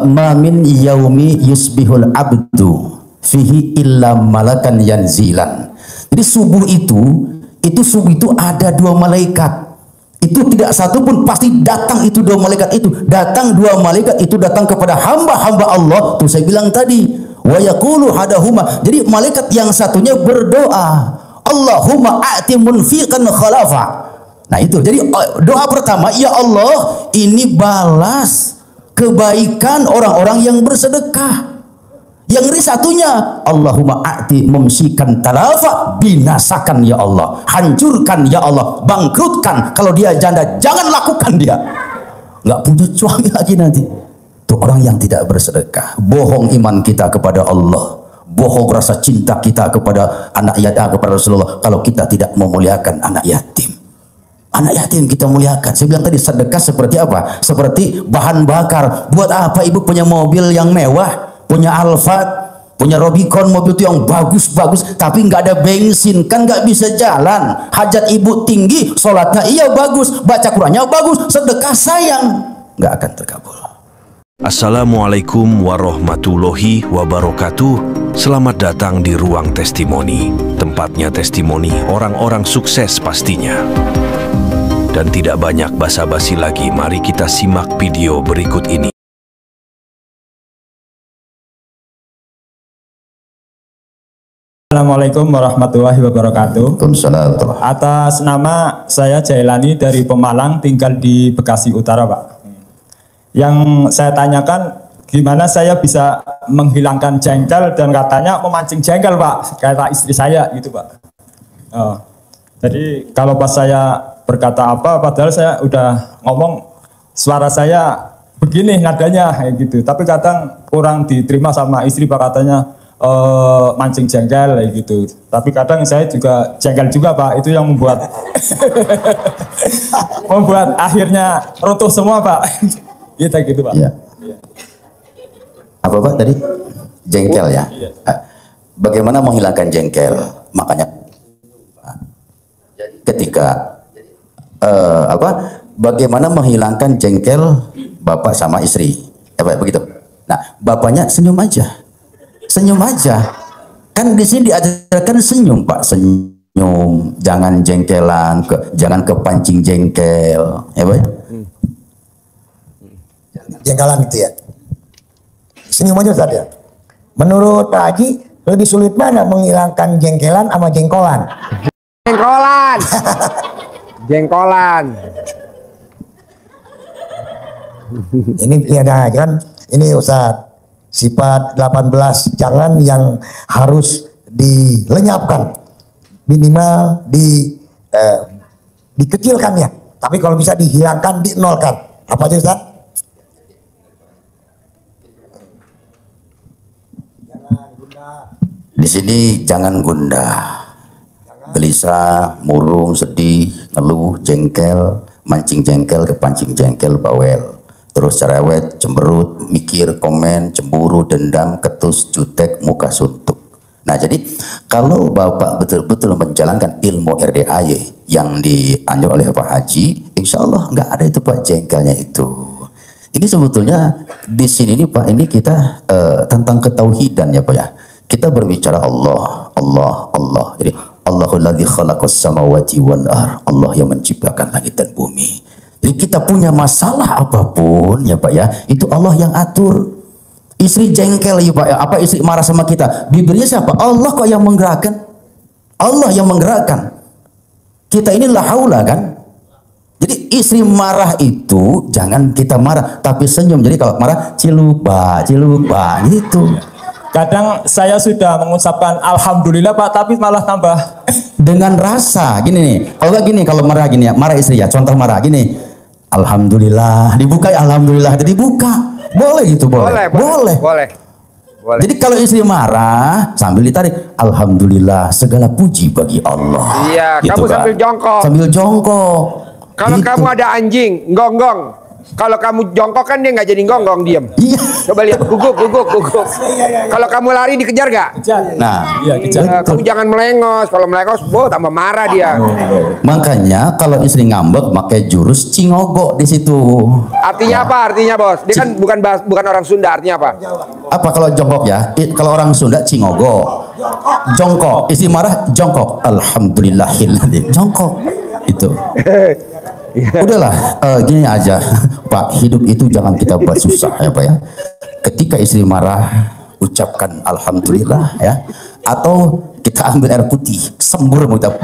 ma min yaumi yusbihul abdu fihi illa malakan yanzilan. Jadi subuh itu ada dua malaikat. Itu tidak satu pun pasti datang, itu dua malaikat itu datang, dua malaikat itu datang kepada hamba-hamba Allah. Tuh saya bilang tadi, wa yaqulu hadahuma. Jadi malaikat yang satunya berdoa, Allahumma a'ti munfiqan khalafa. Nah itu, jadi doa pertama, ya Allah, ini balas kebaikan orang-orang yang bersedekah. Yang ini satunya, Allahumma a'ti mumsikan talafa, binasakan ya Allah, hancurkan ya Allah, bangkrutkan. Kalau dia janda, jangan lakukan dia, nggak punya suami lagi nanti. Itu orang yang tidak bersedekah, bohong iman kita kepada Allah, bohong rasa cinta kita kepada anak yatim, kepada Rasulullah, kalau kita tidak memuliakan anak yatim. Anak yatim kita muliakan. Saya bilang tadi, sedekah seperti apa? Seperti bahan bakar. Buat apa ibu punya mobil yang mewah, punya Alphard, punya Rubicon, mobil itu yang bagus-bagus, tapi nggak ada bensin, kan nggak bisa jalan. Hajat ibu tinggi, sholatnya iya bagus, baca Qurannya bagus, sedekah sayang, nggak akan terkabul. Assalamualaikum warahmatullahi wabarakatuh. Selamat datang di Ruang Testimoni. Tempatnya testimoni orang-orang sukses pastinya. Dan tidak banyak basa-basi lagi, mari kita simak video berikut ini. Assalamualaikum warahmatullahi wabarakatuh. Atas nama saya Jailani dari Pemalang, tinggal di Bekasi Utara, Pak. Yang saya tanyakan, gimana saya bisa menghilangkan jengkel, dan katanya memancing jengkel, Pak, kata istri saya gitu, Pak. Jadi kalau pas saya berkata apa, padahal saya udah ngomong, suara saya begini nadanya kayak gitu, tapi kadang kurang diterima sama istri, Pak, katanya mancing jengkel kayak gitu. Tapi kadang saya juga jengkel juga, Pak, itu yang membuat membuat akhirnya runtuh semua, Pak. Gitu, Pak. Ya. Apa Pak tadi? Jengkel ya. Iya. Bagaimana menghilangkan jengkel? Makanya ketika bagaimana menghilangkan jengkel bapak sama istri? Begitu. Nah, bapaknya senyum aja. Senyum aja. Kan di sini diajarkan senyum, Pak. Senyum, jangan jengkelan, jangan kepancing jengkel. Ya, Pak? Jengkelan itu ya. Senyum aja Ustaz ya. Menurut Pak Haji, lebih sulit mana menghilangkan jengkelan sama jengkolan? Jengkolan. Jengkolan. Ini ada kan, ini Ustaz, sifat 18 jangan yang harus dilenyapkan, minimal dikecilkan ya, tapi kalau bisa dihilangkan, dinolkan. Apa aja Ustaz? Di sini jangan gundah, gelisah, murung, sedih, ngeluh, jengkel, mancing jengkel, kepancing jengkel, bawel, terus cerewet, cemberut, mikir, komen, cemburu, dendam, ketus, jutek, muka suntuk. Nah, jadi kalau Bapak betul-betul menjalankan ilmu RDAY yang dianjur oleh Pak Haji, insya Allah nggak ada itu Pak jengkelnya itu. Ini sebetulnya di sini nih Pak, ini kita tentang ketauhidan ya Pak ya. Kita berbicara Allah, Allah, Allah. Jadi Allahul ladzi khalaqas samawati wal ardh, Allah yang menciptakan langit dan bumi. Jadi kita punya masalah apapun ya Pak ya, itu Allah yang atur. Istri jengkel ya Pak ya, apa istri marah sama kita, bibirnya siapa? Allah kok yang menggerakkan. Allah yang menggerakkan. Kita ini la haula kan. Jadi istri marah itu jangan kita marah, tapi senyum. Jadi kalau marah ciluba, ciluba gitu. Kadang saya sudah mengucapkan alhamdulillah Pak, tapi malah tambah dengan rasa gini nih. Kalau nggak gini, kalau marah gini ya, marah istri ya, contoh marah gini, alhamdulillah, dibuka ya, alhamdulillah, jadi dibuka, boleh gitu, boleh. Jadi kalau istri marah sambil ditarik, alhamdulillah, segala puji bagi Allah. Iya, gitu, kamu kan? Sambil jongkok. Sambil jongkok. Kalau gitu. Kamu ada anjing, gonggong. Kalau kamu jongkok kan dia nggak jadi gonggong, diam. Iya. Coba lihat, guguk. Kalau kamu lari dikejar gak? Nah, Iya, kejar. Kamu jangan melengos. Kalau melengos, tambah marah dia. makanya kalau istri ngambek pakai jurus cingogok di situ. Artinya apa? Artinya bos? Dia kan bukan orang Sunda. Artinya apa? Apa kalau jongkok ya? Kalau orang Sunda cingogok. Jongkok. Istri marah jongkok. Alhamdulillahilladzi. Jongkok. Itu. Udahlah, gini aja, Pak. Hidup itu jangan kita buat susah ya, Pak ya. Ketika istri marah, ucapkan alhamdulillah ya. Atau kita ambil air putih, sembur kita.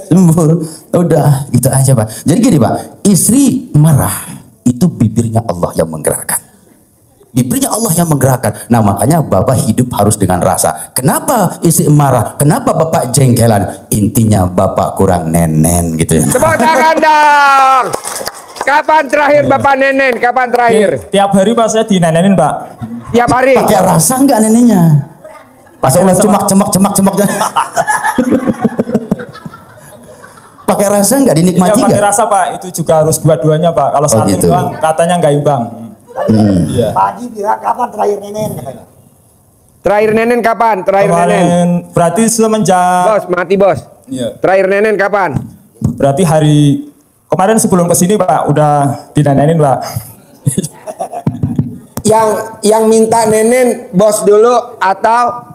Sembur. Udah, gitu aja, Pak. Jadi gini, Pak. Istri marah itu bibirnya Allah yang menggerakkan. Bibirnya Allah yang menggerakkan. Nah, makanya Bapak hidup harus dengan rasa. Kenapa istri marah? Kenapa Bapak jengkelan? Intinya Bapak kurang nenen gitu ya. Tepuk tangan dong. Kapan terakhir Bapak nenen? Kapan terakhir? Tiap hari Pak saya dinenenin, Pak. Tiap hari. Pakai rasa enggak neneknya? Pas Allah cemak. Pakai rasa enggak, dinikmati Iya, pakai enggak? rasa, Pak. Itu juga harus dua-duanya, Pak. Kalau satu gitu. doang katanya nggak imbang. Iya. Pak Haji bilang kapan terakhir nenen katanya. Terakhir nenen kapan? Terakhir nenen. Kemarin berarti semenjak Bos, mati bos. Iya. Terakhir nenen kapan? Berarti hari kemarin sebelum kesini, Pak, udah dinenenin, Pak. Yang minta nenen bos dulu atau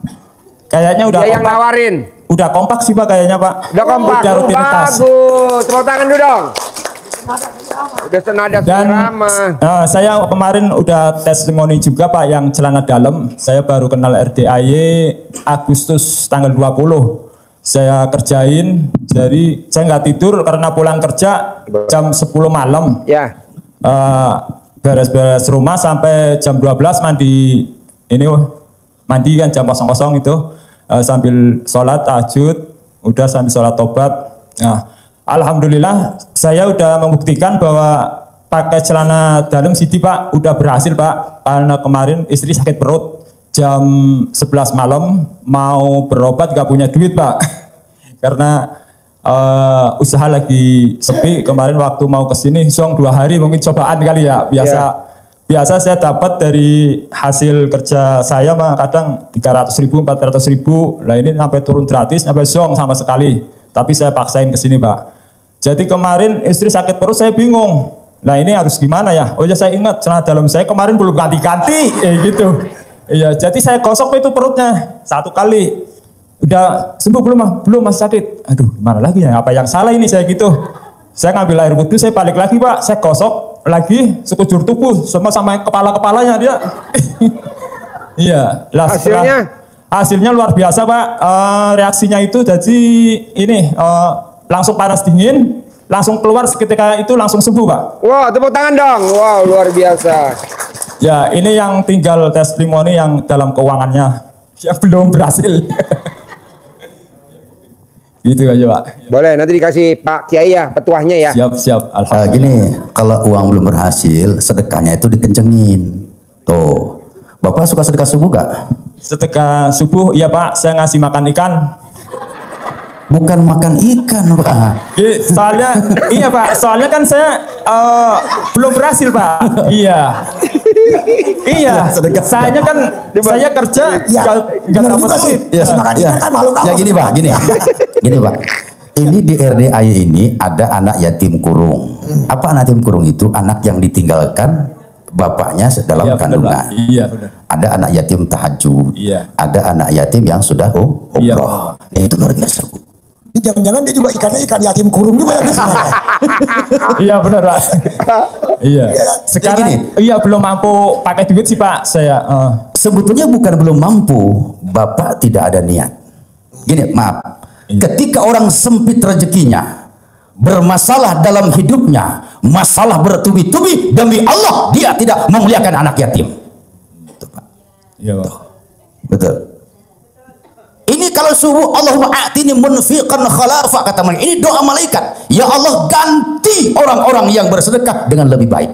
Kayaknya udah dia yang kompak. nawarin? Udah kompak sih, Pak, kayaknya, Pak. Udah kompak. Udah rutinitas. Bagus. Tepuk tangan dulu dong. Udah senada Dan serama. saya kemarin udah testimoni juga, Pak, yang celana dalam. Saya baru kenal RDAY Agustus tanggal 20. Saya kerjain, jadi saya nggak tidur karena pulang kerja jam 10 malam. Ya. Beres-beres rumah sampai jam 12 mandi. Mandi kan jam 00 itu. Sambil sholat tahajud, udah sambil sholat tobat. Nah, alhamdulillah saya udah membuktikan bahwa pakai celana dalam Siti, Pak, udah berhasil, Pak. Karena kemarin istri sakit perut jam 11 malam mau berobat gak punya duit, Pak. Karena usaha lagi sepi. Kemarin waktu mau kesini song 2 hari mungkin cobaan kali ya. Biasa saya dapat dari hasil kerja saya mah kadang 300.000, 400.000. Lah ini sampai turun gratis, sampai song sama sekali. Tapi saya paksain ke sini, Pak. Jadi kemarin istri sakit perut, saya bingung. Nah ini harus gimana ya? Oh ya, saya ingat celana dalam saya kemarin belum ganti-ganti, gitu. Iya, jadi saya gosok itu perutnya 1 kali. Udah sembuh belum, Mah? Belum, masih sakit. Aduh, gimana lagi ya? Apa yang salah ini saya gitu? Saya ngambil air wudhu, saya balik lagi, Pak. Saya gosok lagi sekujur tubuh, sama kepala-kepalanya dia. Iya. Lah, hasilnya luar biasa, Pak. Reaksinya itu jadi ini langsung panas dingin, langsung keluar seketika itu langsung sembuh, Pak. Wow, tepuk tangan dong. Wow, luar biasa. Ya, ini yang tinggal testimoni yang dalam keuangannya yang belum berhasil. Gitu aja, Pak. Boleh, nanti dikasih Pak Kiai ya, petuahnya ya. Siap. Gini, kalau uang belum berhasil, sedekahnya itu dikencengin. Tuh, Bapak suka sedekah subuh gak? Sedekah subuh, iya, Pak. Saya ngasih makan ikan. Bukan makan ikan, Pak. Soalnya, iya, Pak. Soalnya kan saya belum berhasil, Pak. Iya. Saya kan saya kerja nggak dapat duit. Ya gini, Pak. Gini, Pak. Ini di RDAY ini ada anak yatim kurung. Apa anak yatim kurung itu? Anak yang ditinggalkan bapaknya dalam kandungan. Iya, benar. Ada anak yatim tahajud. Iya. Ada anak yatim yang sudah umroh. Itu luar biasa, Bu. Jangan-jangan dia juga ikan yatim kurung juga ya. Iya, benar, Pak. Iya. Sekarang iya belum mampu pakai duit sih, Pak. Saya sebetulnya bukan belum mampu, Bapak tidak ada niat. Gini, maaf. Ketika orang sempit rezekinya, bermasalah dalam hidupnya, masalah bertubi-tubi, demi Allah dia tidak memuliakan anak yatim. Betul, Pak. Iya, Pak. Betul. Ini kalau subuh Allahumma a'tini munfiqan khalafa, kata mereka. Ini doa malaikat. Ya Allah, ganti orang-orang yang bersedekah dengan lebih baik.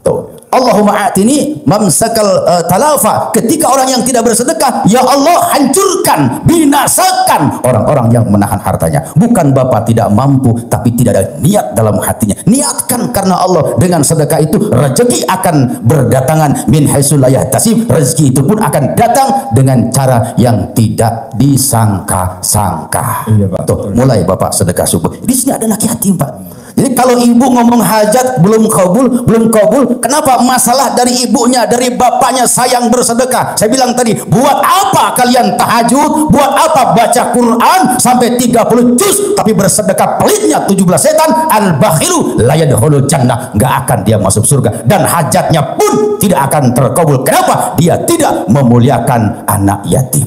Tuh. Allahumma atini mamsakal talafa. Ketika orang yang tidak bersedekah, ya Allah hancurkan, binasakan orang-orang yang menahan hartanya. Bukan Bapak tidak mampu, tapi tidak ada niat dalam hatinya. Niatkan karena Allah. Dengan sedekah itu rezeki akan berdatangan min haitsu la yahtasib. Rezeki itu pun akan datang dengan cara yang tidak disangka-sangka. Iya, Pak. Tuh, mulai Bapak sedekah subuh. Di sini ada anak yatim, Pak. Jadi kalau ibu ngomong hajat belum kabul, kenapa? Masalah dari ibunya, dari bapaknya sayang bersedekah. Saya bilang tadi, buat apa kalian tahajud? Buat apa baca Quran sampai 30 juz tapi bersedekah pelitnya 17 setan? Al-bakhilu la yadkhulul jannah. Enggak akan dia masuk surga dan hajatnya pun tidak akan terkabul. Kenapa? Dia tidak memuliakan anak yatim.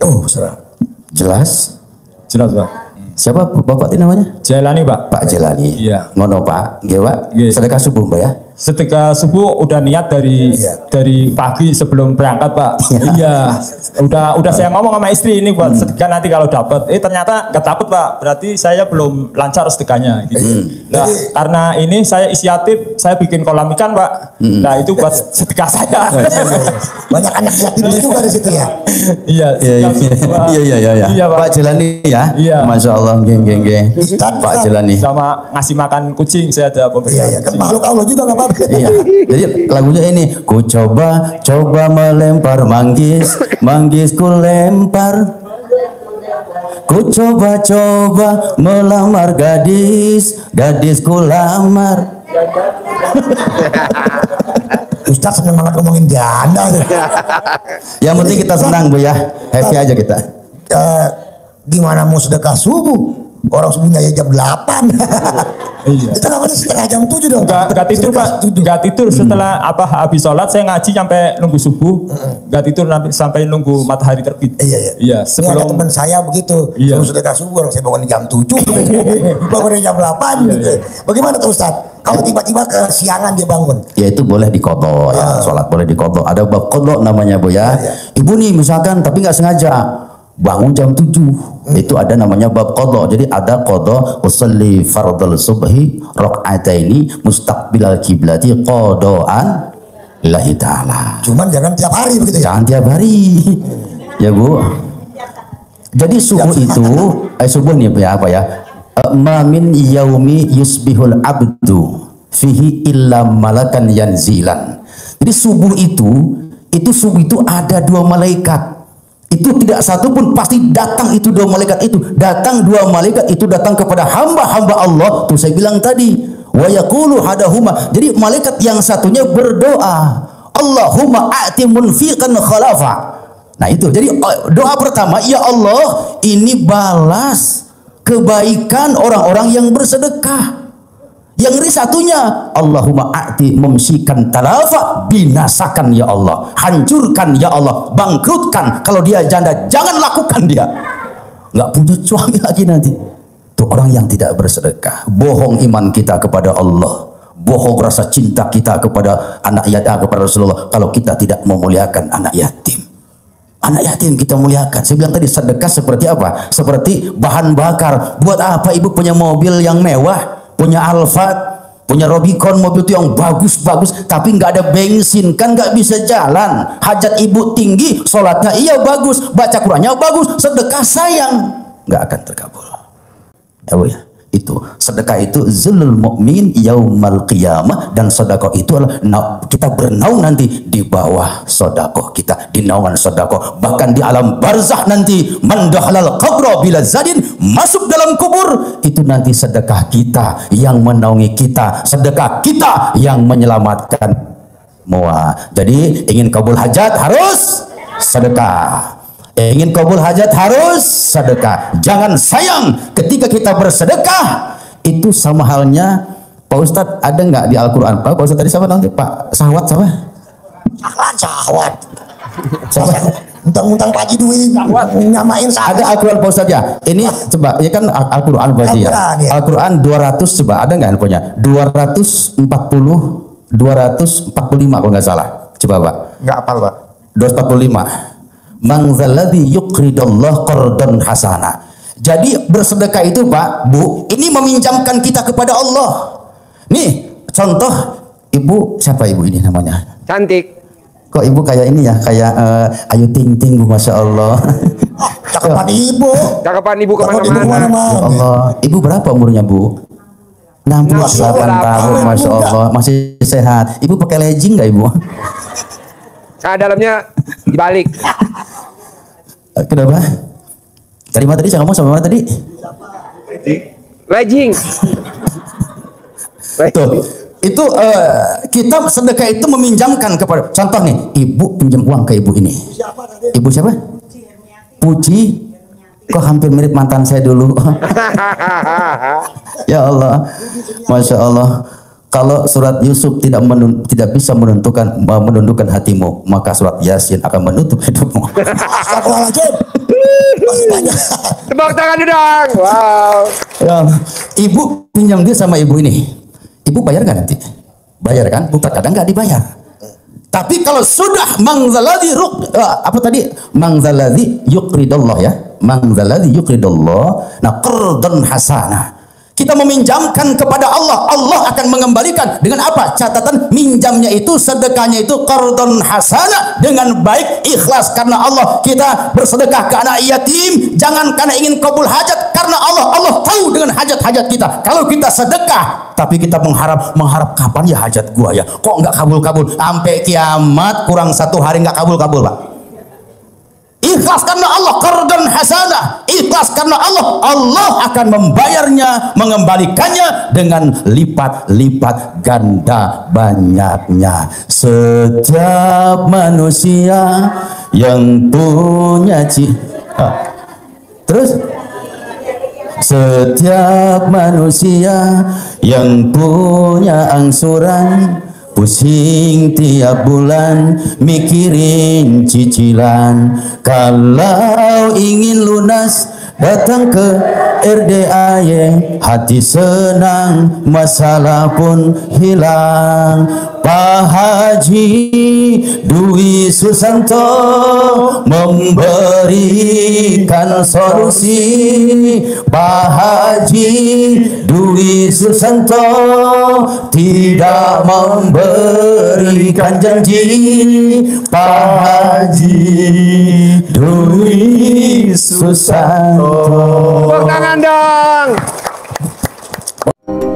Oh, jelas? Jelas, Pak. Siapa Bapak itu namanya? Jailani, Pak. Pak Jailani. Iya. Ngono, Pak. Nggih, Pak. Iya. Sedekah subuh, Mbak ya. Sedekah subuh udah niat dari pagi sebelum berangkat, Pak. Iya. Udah saya ngomong sama istri ini buat sedekah nanti kalau dapat. Ternyata nggak dapat, Pak. Berarti saya belum lancar sedekahnya gitu. Nah, karena ini saya inisiatif, saya bikin kolam ikan, Pak. Nah, itu buat sedekah saya. Banyak anak yatim juga di situ ya. Iya. Iya, Pak Jailani ya. Iya. Masya Allah, geng. Pak Jailani. Sama ngasih makan kucing saya ada pemberian. Iya, kan makhluk Allah juga nggak apa-apa. Iya. Jadi lagunya ini, ku coba melempar manggis ku lempar. Ku coba melamar gadis ku lamar. Ustaz senang banget ngomongin janda. Yang penting kita senang, Bu ya. Happy aja kita. Gimana mau sedekah subuh? Orang subuhnya ya jam 8. Iya. Itu namanya setengah jam 7 dong. Gak tidur, Pak. Gak tidur setelah habis sholat saya ngaji sampai nunggu subuh. Gak tidur sampai nunggu matahari terbit. Iya. Sebelum ada teman saya begitu. Iya. Sebelum sedekah subuh orang saya bangun jam 7. Bangun jam 8 gitu. Bagaimana tuh Ustaz? Kalau tiba-tiba kesiangan dia bangun. Ya itu boleh diqadha ya. Sholat boleh diqadha. Ada bab qadha namanya, Bu ya. Ibu nih misalkan tapi nggak sengaja bangun jam 7. Itu ada namanya bab qadha. Jadi ada qadha usolli fardhal subhi rakaataini mustaqbilal kiblati qadaan lillahi taala. Cuman jangan tiap hari begitu ya. Jangan tiap hari. Ya, Bu. Jadi subuh itu subuh nih ya apa ya? Ma min yaumi yusbihul abdu fihi illa malakan yanzilan. Jadi subuh itu ada dua malaikat. Itu tidak satu pun pasti datang itu dua malaikat itu. Datang dua malaikat itu datang kepada hamba-hamba Allah. Tuh saya bilang tadi, wa yaqulu hadahuma. Jadi malaikat yang satunya berdoa, Allahumma a'ti munfiqan khalafa. Nah itu. Jadi doa pertama, ya Allah, ini balas kebaikan orang-orang yang bersedekah. Yang ini satunya, Allahumma a'ti mumsikan talafa, binasakan ya Allah, hancurkan ya Allah, bangkrutkan. Kalau dia janda, jangan lakukan dia. Nggak punya suami lagi nanti. Itu orang yang tidak bersedekah. Bohong iman kita kepada Allah, bohong rasa cinta kita kepada anak yatim, kepada Rasulullah. Kalau kita tidak memuliakan anak yatim. Anak yatim kita muliakan. Saya bilang tadi sedekah seperti apa? Seperti bahan bakar. Buat apa ibu punya mobil yang mewah, punya Alphard, punya Rubicon, mobil itu yang bagus-bagus, tapi nggak ada bensin, kan nggak bisa jalan. Hajat ibu tinggi, sholatnya iya bagus, baca Qurannya bagus, sedekah sayang, nggak akan terkabul. Ya, Bu ya. Itu sedekah itu zulul mukmin yaumal qiyamah, dan sedekah itu adalah kita bernaung nanti di bawah sedekah kita, di naungan sedekah. Bahkan di alam barzakh nanti, man dakhalal qabra bila zadin, masuk dalam kubur, itu nanti sedekah kita yang menaungi kita, sedekah kita yang menyelamatkan semua. Jadi ingin kabul hajat harus sedekah. Ingin kabul hajat harus sedekah. Jangan sayang ketika kita bersedekah. Itu sama halnya, Pak Ustadz, ada nggak di Al-Quran? Pak Ustadz tadi siapa nanti? Pak Sahwat siapa? Sahwat. Mentang-mentang pagi duit nyamain ada Al-Quran Pak Ustadz ya. Ini coba, ya kan Al-Quran berarti ya. Al-Quran 200 coba, ada nggak handphonenya? 245 kalau nggak salah. Coba Pak. Nggak apal, Pak. 245. Mangzalladzi yuqridallah qardan hasana. Jadi bersedekah itu Pak, Bu, ini meminjamkan kita kepada Allah. Nih, contoh Ibu siapa ibu ini namanya? Cantik. Kok ibu kayak ini ya, kayak Ayu Ting Ting, Bu, Masya Allah. Cakapan ibu. Cakapan ibu Cakapan ibu kemana-mana. kemana-mana. Ya Allah, ibu berapa umurnya, Bu? 68 tahun, Masya Allah, masih sehat. Ibu pakai legging nggak, Ibu? Nah, dalamnya dibalik. Kenapa? Tadi mana tadi? Saya ngomong sama mana tadi? Legging. Tuh, itu kita sedekah itu meminjamkan kepada, contoh nih, ibu pinjam uang ke ibu ini. Ibu siapa? Puji. Kok hampir mirip mantan saya dulu. Ya Allah, Masya Allah. Kalau surat Yusuf tidak bisa menundukkan hatimu, maka surat Yasin akan menutup hidupmu. Astagfirullahaladzim. Masih banyak. Tepuk tangan dong. Wow. Ya, ibu pinjam dia sama ibu ini. Ibu bayar nggak nanti? Bayar kan? Kadang nggak dibayar. Tapi kalau sudah mangzaladi apa tadi? Mangzaladi yuqridallah ya. Mangzaladi yuqridallah. Nah, qardhan hasanah. Kita meminjamkan kepada Allah, Allah akan mengembalikan dengan apa? Catatan minjamnya itu, sedekahnya itu qardhan hasanah, dengan baik, ikhlas karena Allah. Kita bersedekah ke anak yatim jangan karena ingin kabul hajat, karena Allah tahu dengan hajat-hajat kita. Kalau kita sedekah tapi kita mengharap kapan ya hajat gua ya, kok nggak kabul-kabul sampai kiamat, kurang 1 hari nggak kabul-kabul, Pak. Ikhlas karena Allah, qardhan hasanah. Ikhlas karena Allah, Allah akan membayarnya, mengembalikannya dengan lipat-lipat ganda banyaknya. Setiap manusia yang punya terus setiap manusia yang punya angsuran, pusing tiap bulan mikirin cicilan. Kalau ingin lunas datang ke RDAY, hati senang, masalah pun hilang. Pak Haji Dwi Susanto memberikan solusi. Pak Haji Dwi Susanto tidak memberikan janji. Pak Haji Dwi Susanto. Tepuk tangan dong.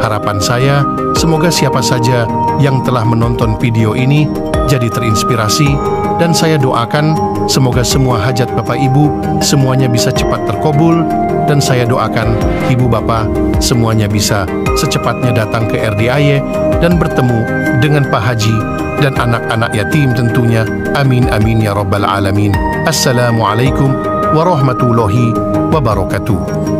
Harapan saya, semoga siapa saja yang telah menonton video ini jadi terinspirasi, dan saya doakan semoga semua hajat Bapak Ibu semuanya bisa cepat terkabul, dan saya doakan Ibu Bapak semuanya bisa secepatnya datang ke RDAY dan bertemu dengan Pak Haji dan anak-anak yatim tentunya. Amin amin ya rabbal alamin. Assalamualaikum warahmatullahi wabarakatuh.